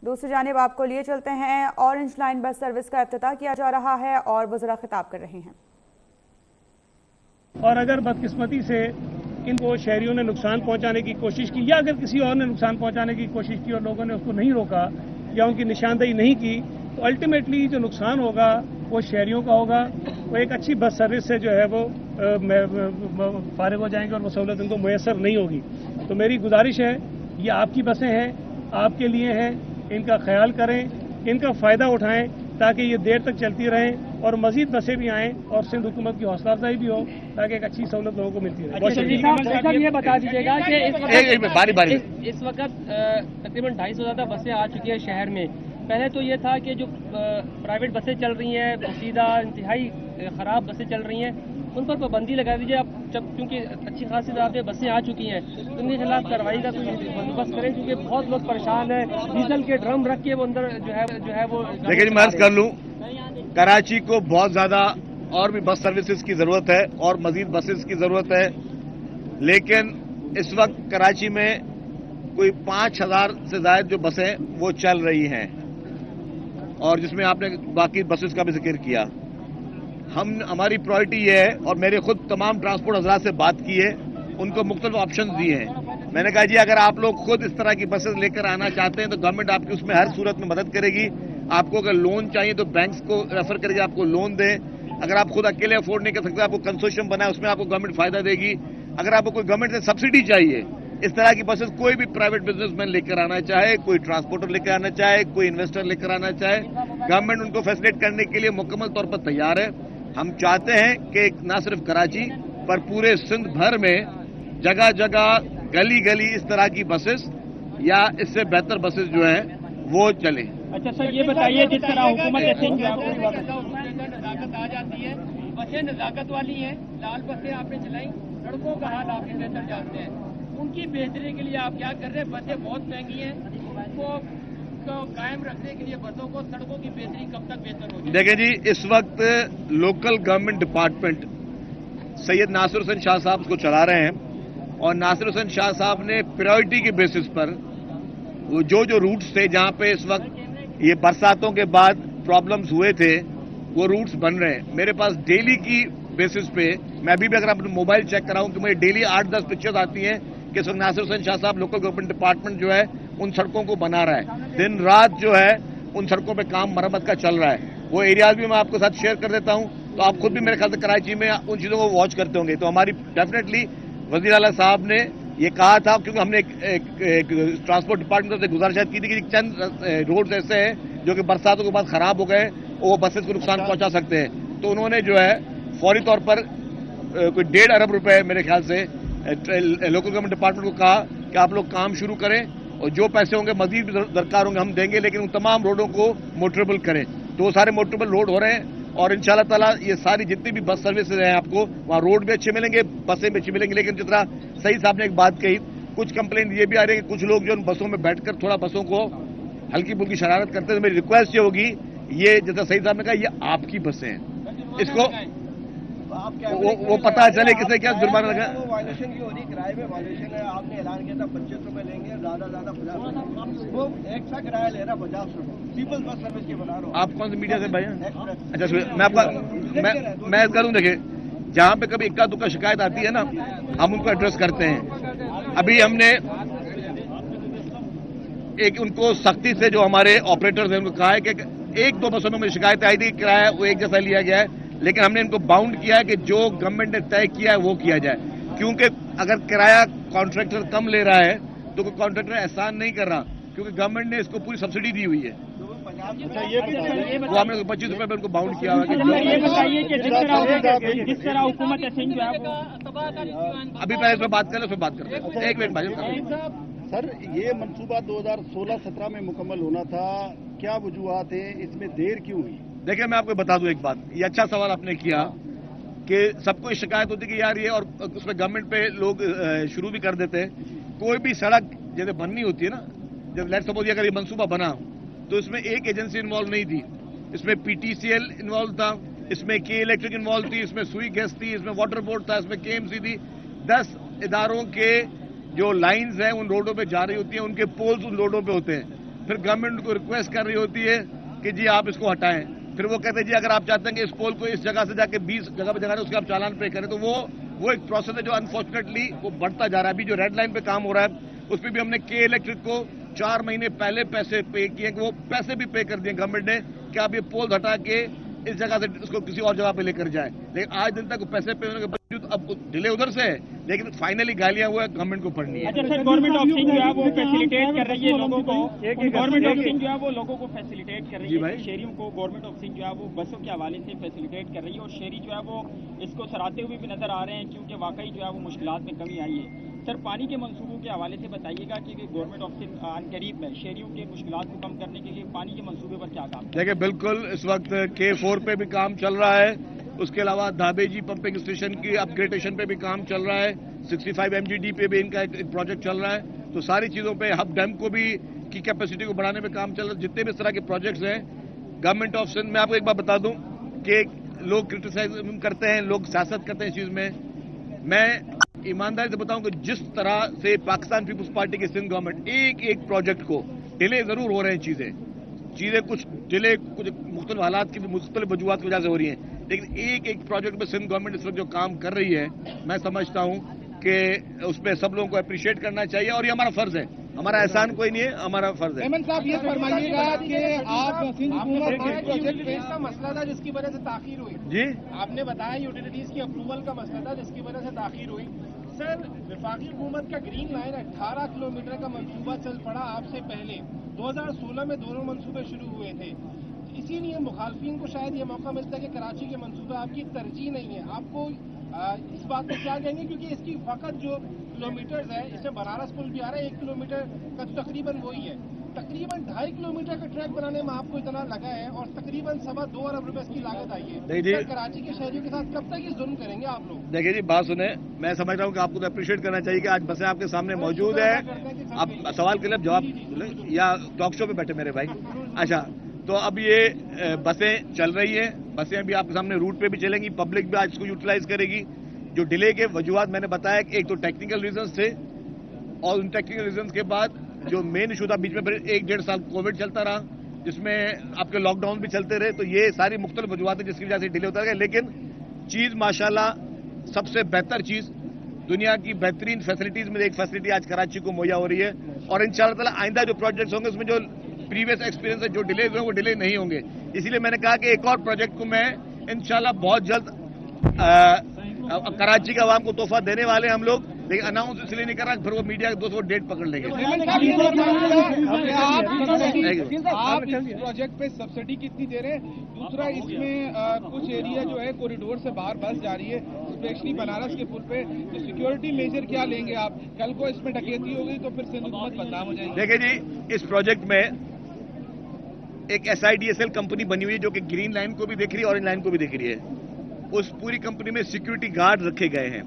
दूसरी जानिब आपको लिए चलते हैं, ऑरेंज लाइन बस सर्विस का इफ्तिताह किया जा रहा है और वज़रा खिताब कर रहे हैं। और अगर बदकिस्मती से इनको शहरियों ने नुकसान पहुंचाने की कोशिश की या अगर किसी और ने नुकसान पहुंचाने की कोशिश की और लोगों ने उसको नहीं रोका या उनकी निशानदेही नहीं की, तो अल्टीमेटली जो नुकसान होगा वो शहरियों का होगा। वो एक अच्छी बस सर्विस से जो है वो फारिग हो जाएंगे और वो सहूलत उनको मुयसर नहीं होगी। तो मेरी गुजारिश है, ये आपकी बसें हैं, आपके लिए हैं, इनका ख्याल करें, इनका फ़ायदा उठाएं ताकि ये देर तक चलती रहें और मज़ीद बसें भी आएँ और सिंध हुकूमत की हौसला अफजाई भी हो ताकि एक अच्छी सहूलत लोगों को मिलती रहे। ये बता दीजिएगा कि इस वक्त तकरीबन 250 से ज़्यादा बसें आ चुकी हैं शहर में। पहले तो ये था कि जो प्राइवेट बसें चल रही हैं, सीधा इंतहाई ख़राब बसें चल रही हैं, उन पर पाबंदी लगा दीजिए। अब जब क्योंकि अच्छी खासी तादाद में बसें आ चुकी हैं तो उनके खिलाफ कार्रवाई का कोई बंदोबस्त करें, क्योंकि बहुत लोग परेशान हैं। डीजल के ड्रम रख के वो अंदर जो है वो देखिए जी, मैं अर्ज कर लूँ, कराची को बहुत ज़्यादा और भी बस सर्विसेज की ज़रूरत है और मज़ीद बसेस की ज़रूरत है, लेकिन इस वक्त कराची में कोई 5000 से ज़्यादा जो बसें वो चल रही हैं और जिसमें आपने बाकी बसेस का भी जिक्र किया। हमारी प्रायोरिटी ये है और मेरे खुद तमाम ट्रांसपोर्ट हजरात से बात की है, उनको मुख्तलिफ ऑप्शन दिए हैं। मैंने कहा जी, अगर आप लोग खुद इस तरह की बसेस लेकर आना चाहते हैं तो गवर्नमेंट आपकी उसमें हर सूरत में मदद करेगी। आपको अगर लोन चाहिए तो बैंक्स को रेफर करेगी, आपको लोन दें। अगर आप खुद अकेले अफोर्ड नहीं कर सकते, आपको कंसोर्शियम बनाए, उसमें आपको गवर्नमेंट फायदा देगी। अगर आपको कोई गवर्नमेंट से सब्सिडी चाहिए, इस तरह की बसेस कोई भी प्राइवेट बिजनेसमैन लेकर आना चाहे, कोई ट्रांसपोर्टर लेकर आना चाहे, कोई इन्वेस्टर लेकर आना चाहे, गवर्नमेंट उनको फैसिलिटेट करने के लिए मुकम्मल तौर पर तैयार है। हम चाहते हैं कि न सिर्फ कराची पर पूरे सिंध भर में जगह जगह गली गली इस तरह की बसेस या इससे बेहतर बसेस जो हैं वो चलें। अच्छा सर, ये बताइए, जिस तरह हुकूमत नजाकत आ जाती है, बसें नजाकत वाली हैं, लाल बसें आपने चलाई, सड़कों का हाल आपने बेहतर जानते हैं, उनकी बेहतरी के लिए आप क्या कर रहे हैं? बसें बहुत महंगी हैं, उनको कायम रखने के लिए बसों को, सड़कों की बेहतरी कब तक बेहतर होगी? देखिए जी, इस वक्त local government department Syed Nasir Hussain Shah साहब उसको चला रहे हैं और नासिर हुसैन शाह साहब ने प्रायोरिटी के बेसिस पर वो जो रूट्स थे जहां पे इस वक्त ये बरसातों के बाद प्रॉब्लम्स हुए थे, वो रूट्स बन रहे हैं। मेरे पास डेली की बेसिस पे, मैं अभी भी अगर अपने मोबाइल चेक कराऊं तो मुझे डेली 8-10 पिक्चर्स आती हैं कि सर नासिर हुसैन शाह साहब लोकल गवर्नमेंट डिपार्टमेंट जो है उन सड़कों को बना रहा है। दिन रात जो है उन सड़कों पे काम मरम्मत का चल रहा है। वो एरियाज भी मैं आपके साथ शेयर कर देता हूं, तो आप खुद भी मेरे ख्याल से कराची में उन चीजों को वॉच करते होंगे। तो हमारी डेफिनेटली वजीर आला साहब ने ये कहा था, क्योंकि हमने एक ट्रांसपोर्ट डिपार्टमेंट से गुजारिश की थी कि चंद रोड ऐसे हैं जो कि बरसातों के बाद खराब हो गए, वो बसेस को नुकसान पहुंचा सकते हैं। तो उन्होंने जो है फौरी तौर पर कोई 1.5 अरब रुपए मेरे ख्याल से लोकल गवर्नमेंट डिपार्टमेंट को कहा कि आप लोग काम शुरू करें और जो पैसे होंगे मजीद भी दरकार होंगे हम देंगे, लेकिन उन तमाम रोडों को मोटरेबल करें। तो वो सारे मोटरेबल रोड हो रहे हैं और इंशाल्लाह ताला ये सारी जितनी भी बस सर्विसेज हैं आपको वहाँ रोड भी अच्छे मिलेंगे, बसें भी अच्छी मिलेंगी। लेकिन जिस तरह सही साहब ने एक बात कही, कुछ कंप्लेंट ये भी आ रही है कि कुछ लोग जो उन बसों में बैठकर थोड़ा बसों को हल्की फुल्की शरारत करते हैं। मेरी रिक्वेस्ट ये होगी, ये जैसा सही साहब ने कहा, ये आपकी बसें हैं, इसको वो पता चले किसे क्या जुर्माना लगा। वायलेशन की हो रही, किराए में वायलेशन है। आपने ऐलान किया था 25 रुपए लेंगे, ज्यादा 50, वो एक्स्ट्रा किराया ले रहा 50 रुपए, पीपल्स बस सर्विस के बना रहा हूँ। आप कौन से मीडिया से भाई? अच्छा, मैं आपका मैं करूँ, देखिए जहाँ पे कभी इक्का दुक्का शिकायत आती है ना, हम उनको एड्रेस करते हैं। अभी हमने एक उनको सख्ती से जो हमारे ऑपरेटर्स हैं उनको कहा है कि 1-2 बसों में मुझे शिकायत आई थी, किराया वो एक जैसा लिया गया है, लेकिन हमने इनको बाउंड किया है कि जो गवर्नमेंट ने तय किया है वो किया जाए। क्योंकि अगर किराया कॉन्ट्रैक्टर कम ले रहा है तो कोई कॉन्ट्रैक्टर एहसान नहीं कर रहा, क्योंकि गवर्नमेंट ने इसको पूरी सब्सिडी दी हुई है। वो हमने 25 रुपए में उनको बाउंड किया हुआ है। ये बताइए कि जिस तरह हुकूमत जो है अभी पहले इसमें बात करें, उसमें बात करते हैं। एक मिनट भाई सर, ये मंसूबा 2016-17 में मुकम्मल होना था, क्या वजूहत है, इसमें देर क्यों हुई? देखिए, मैं आपको बता दूं एक बात, ये अच्छा सवाल आपने किया कि सबको शिकायत होती कि यार ये, और उसमें गवर्नमेंट पे लोग शुरू भी कर देते हैं। कोई भी सड़क जैसे बननी होती है ना, जब लेट्स सपोज अगर ये मंसूबा बना तो इसमें एक एजेंसी इन्वॉल्व नहीं थी, इसमें पीटीसीएल इन्वॉल्व था, इसमें के इलेक्ट्रिक इन्वॉल्व थी, इसमें सुई गैस थी, इसमें वाटर बोर्ड था, इसमें केएमसी थी। 10 इदारों के जो लाइन्स हैं उन रोडों पे जा रही होती हैं, उनके पोल्स उन रोडों पे होते हैं। फिर गवर्नमेंट को रिक्वेस्ट कर रही होती है कि जी आप इसको हटाएं, फिर वो कहते हैं जी अगर आप चाहते हैं कि इस पोल को इस जगह से जाके 20 जगह पर जगह उसके आप चालान पे करें, तो वो एक प्रोसेस है जो अनफॉर्चुनेटली वो बढ़ता जा रहा है। अभी जो रेड लाइन पे काम हो रहा है उस पर भी हमने के इलेक्ट्रिक को 4 महीने पहले पैसे पे किए, वो पैसे भी पे कर दिए गवर्नमेंट ने कि आप ये पोल हटा के इस जगह से उसको किसी और जगह पे लेकर जाए, लेकिन आज दिन तक पैसे पे होने के बावजूद अब डिले उधर से है, लेकिन फाइनली गालियां हुआ है गवर्नमेंट को पड़नी है। अच्छा सर, गवर्नमेंट ऑफ सिंह जो है वो फैसिलिटेट कर रही है लोगों को, गवर्नमेंट ऑफ सिंह जो है वो लोगों को फैसिलिटेट कर रही है, शहरियों को गवर्नमेंट ऑफ सिंह जो है वो बसों के हवाले से फैसिलिटेट कर रही है, और शहरी जो है वो इसको सराहते हुए भी नजर आ रहे हैं, क्योंकि वाकई जो है वो मुश्किलात में कमी आई है। सर, पानी के मंसूबों के हवाले से बताइएगा कि गवर्नमेंट ऑफ सिंध अनकरीब में शहरियों के मुश्किलात को कम करने के लिए पानी के मंसूबे पर क्या काम? देखिए, बिल्कुल इस वक्त K4 पे भी काम चल रहा है, उसके अलावा धाबेजी पंपिंग स्टेशन की अपग्रेडेशन पे भी काम चल रहा है, 65 MGD पे भी इनका एक प्रोजेक्ट चल रहा है, तो सारी चीजों पे हब डैम को भी की कैपेसिटी को बढ़ाने में काम चल रहा है। जितने भी इस तरह के प्रोजेक्ट्स हैं गवर्नमेंट ऑफ सिंध, मैं आपको एक बात बता दूं कि लोग क्रिटिसाइज करते हैं, लोग सियासत करते हैं इस चीज में, मैं ईमानदारी से बताऊं कि जिस तरह से पाकिस्तान पीपुल्स पार्टी की सिंध गवर्नमेंट एक प्रोजेक्ट को डिले जरूर हो रहे हैं, चीजें कुछ डिले कुछ मुख्तलिफ हालात की मुख्तलिफ वजूहात की वजह से हो रही हैं, लेकिन एक प्रोजेक्ट में सिंध गवर्नमेंट इस वक्त जो काम कर रही है, मैं समझता हूं कि उस पर सब लोगों को अप्रिशिएट करना चाहिए, और ये हमारा फर्ज है, हमारा एहसान कोई नहीं है, हमारा फर्ज है। हेमंत साहब, ये फरमाइएगा कि आप सिंध हुकूमत प्रोजेक्ट का मसला था जिसकी वजह से ताखीर हुई जी, आपने बताया यूटिलिटीज की अप्रूवल का मसला था जिसकी वजह से ताखीर हुई। सर, वफाकी हुकूमत का ग्रीन लाइन 18 किलोमीटर का मंसूबा चल पड़ा आपसे पहले, 2016 में दोनों मंसूबे शुरू हुए थे, इसीलिए मुखालफिन को शायद ये मौका मिलता है कि कराची के मंसूबे आपकी तरजीह नहीं है। आपको इस बात पर क्या कहेंगे, क्योंकि इसकी फकत जो किलोमीटर्स है, इसमें बनारस पुल भी आ रहा है, 1 किलोमीटर का तकरीबन वही है, तकरीबन 2.5 किलोमीटर का ट्रैक बनाने में आपको इतना लगा है, और तकरीबन 2.25 अरब रुपए की लागत आई है। सर, कराची के शहरियों के साथ कब तक ये जुल्म करेंगे आप लोग? देखिए जी, बात सुने, मैं समझ रहा हूँ कि आपको तो अप्रिशिएट करना चाहिए कि आज बसें आपके सामने मौजूद है, आप सवाल के लिए जवाब या टॉक शो पे बैठे मेरे भाई। अच्छा, तो अब ये बसें चल रही है, बसें अभी आपके सामने रूट पे भी चलेंगी, पब्लिक भी आज इसको यूटिलाइज करेगी। जो डिले के वजूहात मैंने बताया, एक तो टेक्निकल रीजंस थे, और उन टेक्निकल रीजंस के बाद जो मेन इशू था, बीच में फिर 1-1.5 साल कोविड चलता रहा, जिसमें आपके लॉकडाउन भी चलते रहे, तो ये सारी मुख्तलिफ वजूहात है जिसकी वजह से डिले होता गया। लेकिन चीज माशाल्लाह सबसे बेहतर चीज, दुनिया की बेहतरीन फैसिलिटीज में एक फैसिलिटी आज कराची को मुहैया हो रही है, और इंशाअल्लाह ताला आइंदा जो प्रोजेक्ट्स होंगे उसमें जो प्रीवियस एक्सपीरियंस है, जो डिले हुए वो डिले नहीं होंगे। इसीलिए मैंने कहा कि एक और प्रोजेक्ट को मैं इंशाअल्लाह बहुत जल्द कराची के आवाम को तोहफा देने वाले हम लोग, लेकिन अनाउंस इसलिए नहीं कर रहा, फिर वो मीडिया के दोस्त वो डेट पकड़ लेंगे। आप इस प्रोजेक्ट पे सब्सिडी कितनी दे रहे हैं? दूसरा, इसमें कुछ एरिया जो है कॉरिडोर से बाहर बस जा रही है, स्पेशली बनारस के पुल पे, तो सिक्योरिटी मेजर क्या लेंगे आप? कल को इसमें डकैती होगी तो फिर सिंध हुकूमत बदनाम हो जाएगी। देखिए जी, इस प्रोजेक्ट में एक SIDSL कंपनी बनी हुई है जो कि ग्रीन लाइन को भी देख रही है, ऑरेंज लाइन को भी देख रही है। उस पूरी कंपनी में सिक्योरिटी गार्ड रखे गए हैं,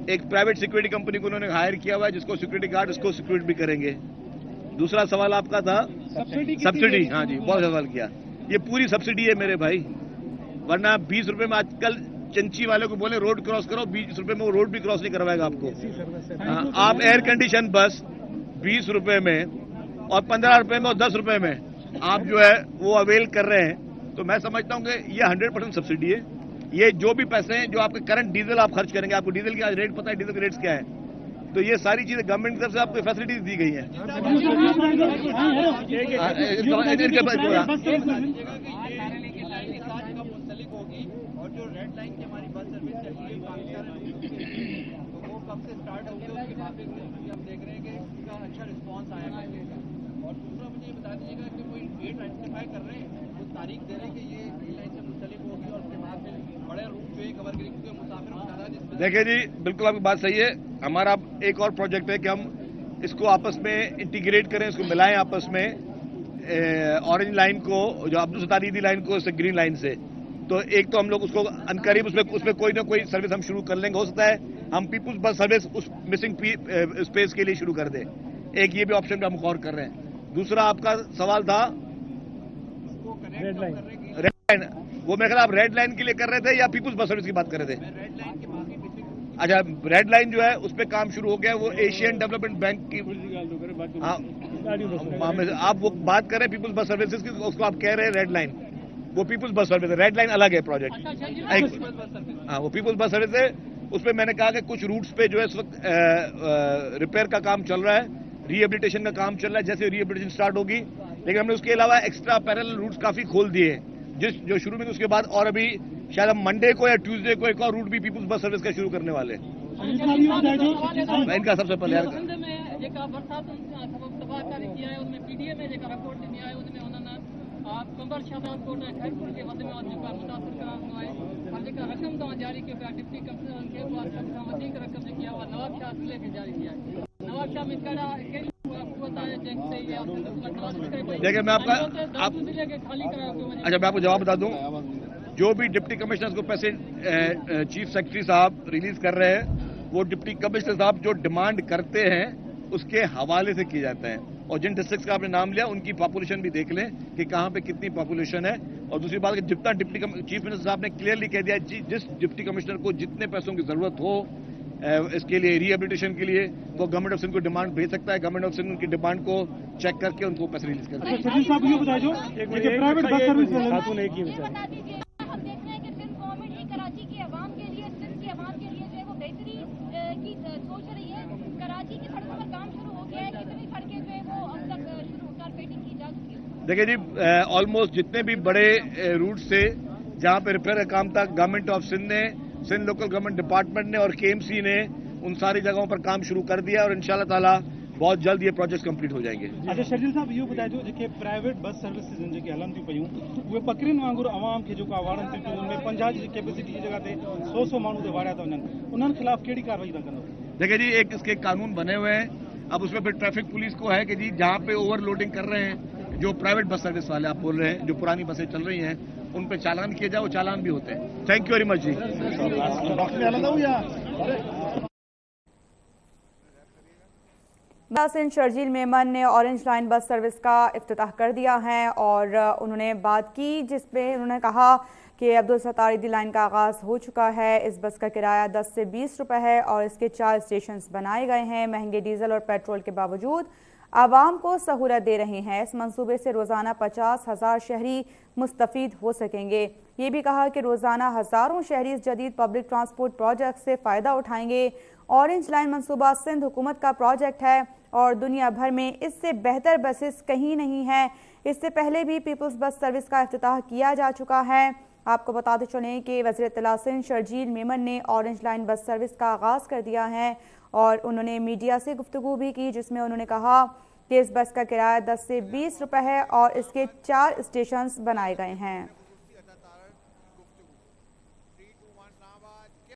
एक प्राइवेट सिक्योरिटी कंपनी को उन्होंने हायर किया हुआ है जिसको सिक्योरिटी गार्ड उसको सिक्योरिटी भी करेंगे। दूसरा सवाल आपका था सब्सिडी, हाँ जी, बहुत सवाल किया, ये पूरी सब्सिडी है मेरे भाई, वरना 20 रुपए में आजकल चंची वाले को बोले रोड क्रॉस करो, 20 रुपए में वो रोड भी क्रॉस नहीं करवाएगा आपको। आप एयर कंडीशन बस 20 रुपए में और 15 रुपए में और 10 रुपए में आप जो है वो अवेल कर रहे हैं, तो मैं समझता हूं कि ये 100% सब्सिडी है। ये जो भी पैसे हैं जो आपके करंट डीजल आप खर्च करेंगे, आपको डीजल की आज रेट पता है, डीजल के रेट्स क्या है, तो ये सारी चीजें गवर्नमेंट की तरफ से आपको फैसिलिटीज दी गई हैं। और जो रेड लाइन की हमारी बस सर्विस चल रही है तो वो कब से स्टार्ट होगी, उसके बाद हम देख रहे हैं कि उसका अच्छा रिस्पॉन्स आया है। और दूसरा मुझे ये बता दीजिएगा कि कोई डेट आइडेंटिफाई कर रहे हैं, वो तारीख दे रहे हैं कि ये ग्रीन लाइन से मुंसलिक होगी, और उसके बाद में बड़े रूट जो है कवर करेंगे, क्योंकि मुसाफिर। देखिए जी, बिल्कुल आपकी बात सही है। हमारा एक और प्रोजेक्ट है कि हम इसको आपस में इंटीग्रेट करें, इसको मिलाएं आपस में, ऑरेंज लाइन को जो अब्दुल सत्तार ईदी लाइन को ग्रीन लाइन से। तो एक तो हम लोग उसको अनकरीब उसमें कोई ना कोई सर्विस हम शुरू कर लेंगे, हो सकता है हम पीपुल्स बस सर्विस उस मिसिंग स्पेस के लिए शुरू कर दें, एक ये भी ऑप्शन पे हम गौर कर रहे हैं। दूसरा आपका सवाल था रेड लाइन, वो मेरे ख्याल आप रेड लाइन के लिए कर रहे थे या पीपुल्स बस सर्विस की बात कर रहे थे? अच्छा, रेड लाइन जो है उस पर काम शुरू हो गया, वो एशियन डेवलपमेंट बैंक की, हाँ गाड़ियों में। आप वो बात कर रहे हैं पीपुल्स बस सर्विसेज की, उसको आप कह रहे हैं रेड लाइन, वो पीपुल्स बस सर्विस है, रेड लाइन अलग है प्रोजेक्ट। हाँ, वो पीपुल्स बस सर्विस है। उसमें मैंने कहा कि कुछ रूट्स पे जो है इस वक्त रिपेयर का काम चल रहा है, रिहेबिलिटेशन का काम चल रहा है, जैसे रिहेबिलिटेशन स्टार्ट होगी। लेकिन हमने उसके अलावा एक्स्ट्रा पैरेलल रूट्स काफी खोल दिए हैं, जो शुरू में, उसके बाद और अभी शायद हम मंडे को या ट्यूसडे को एक और रूट भी पीपुल्स बस सर्विस का शुरू करने वाले हैं। इनका सबसे पहले देखिए, मैं आपको जवाब बता दूं। जो भी डिप्टी कमिश्नर्स को पैसे चीफ सेक्रेटरी साहब रिलीज कर रहे हैं, वो डिप्टी कमिश्नर साहब जो डिमांड करते हैं उसके हवाले से किया जाता है। और जिन डिस्ट्रिक्ट्स का आपने नाम लिया उनकी पॉपुलेशन भी देख लें कि कहां पे कितनी पॉपुलेशन है। और दूसरी बात कि जितना चीफ मिनिस्टर साहब ने क्लियरली कह दिया, जिस डिप्टी कमिश्नर को जितने पैसों की जरूरत हो इसके लिए, रिहेबिलिटेशन के लिए, तो गवर्नमेंट ऑफ सिंध को डिमांड भेज सकता है। गवर्नमेंट ऑफ सिंध उनकी डिमांड को चेक करके उनको पैसे रिलीज करता है। देखिए जी, ऑलमोस्ट जितने भी बड़े रूट से जहां पे रिपेयर का काम था, गवर्नमेंट ऑफ सिंध ने, सिंध लोकल गवर्नमेंट डिपार्टमेंट ने और केएमसी ने उन सारी जगहों पर काम शुरू कर दिया और इंशाल्लाह ताला बहुत जल्द ये प्रोजेक्ट कंप्लीट हो जाएंगे। अच्छा शर्जील साहब, इहो ॿुधाइजो जेके प्राइवेट बस सर्विसिस आहिनि जेके हलनि थियूं पयूं, उहे पकड़ियुनि वांगुरु आवाम खे जेको वाड़नि थियूं पियूं, उनमें 50 जी कैपेसिटी जी जगह ते 100 माण्हू ते वाड़िया था वञनि, उन्हनि खिलाफ कहिड़ी कार्रवाई था कंदो? देखिए जी, एक इसके कानून बने हुए हैं। अब उसमें फिर ट्रैफिक पुलिस को है कि जी जहां पे ओवरलोडिंग कर रहे हैं, जो प्राइवेट बस सर्विस वाले आप बोल रहे हैं, जो पुरानी बसें चल रही हैं, उन पे चालान किए जाए, वो चालान भी होते हैं। थैंक यू वेरी मच जी। सिंध शर्जील मेमन ने ऑरेंज लाइन बस सर्विस का इफ्तिताह कर दिया है और उन्होंने बात की जिसमें उन्होंने कहा कि अब्दुल सत्तार ईदी लाइन का आगाज़ हो चुका है। इस बस का किराया 10 से 20 रुपए है और इसके 4 स्टेशंस बनाए गए हैं। महंगे डीजल और पेट्रोल के बावजूद आवाम को सहूलत दे रहे हैं। इस मंसूबे से रोज़ाना 50,000 शहरी मुस्तफ़ीद हो सकेंगे। ये भी कहा कि रोज़ाना हज़ारों शहरी इस जदीद पब्लिक ट्रांसपोर्ट प्रोजेक्ट से फ़ायदा उठाएंगे। ऑरेंज लाइन मंसूबा सिंध हुकूमत का प्रोजेक्ट है और दुनिया भर में इससे बेहतर बसेस कहीं नहीं है। इससे पहले भी पीपल्स बस सर्विस का इफ्तिताह किया जा चुका है। आपको बताते चलें कि वज़ीर इत्तला सिंध शर्जील मेमन ने ऑरेंज लाइन बस सर्विस का आगाज़ कर दिया है और उन्होंने मीडिया से गुफ्तगू भी की जिसमें उन्होंने कहा कि इस बस का किराया 10 से 20 रुपए है और इसके 4 स्टेशंस बनाए गए हैं।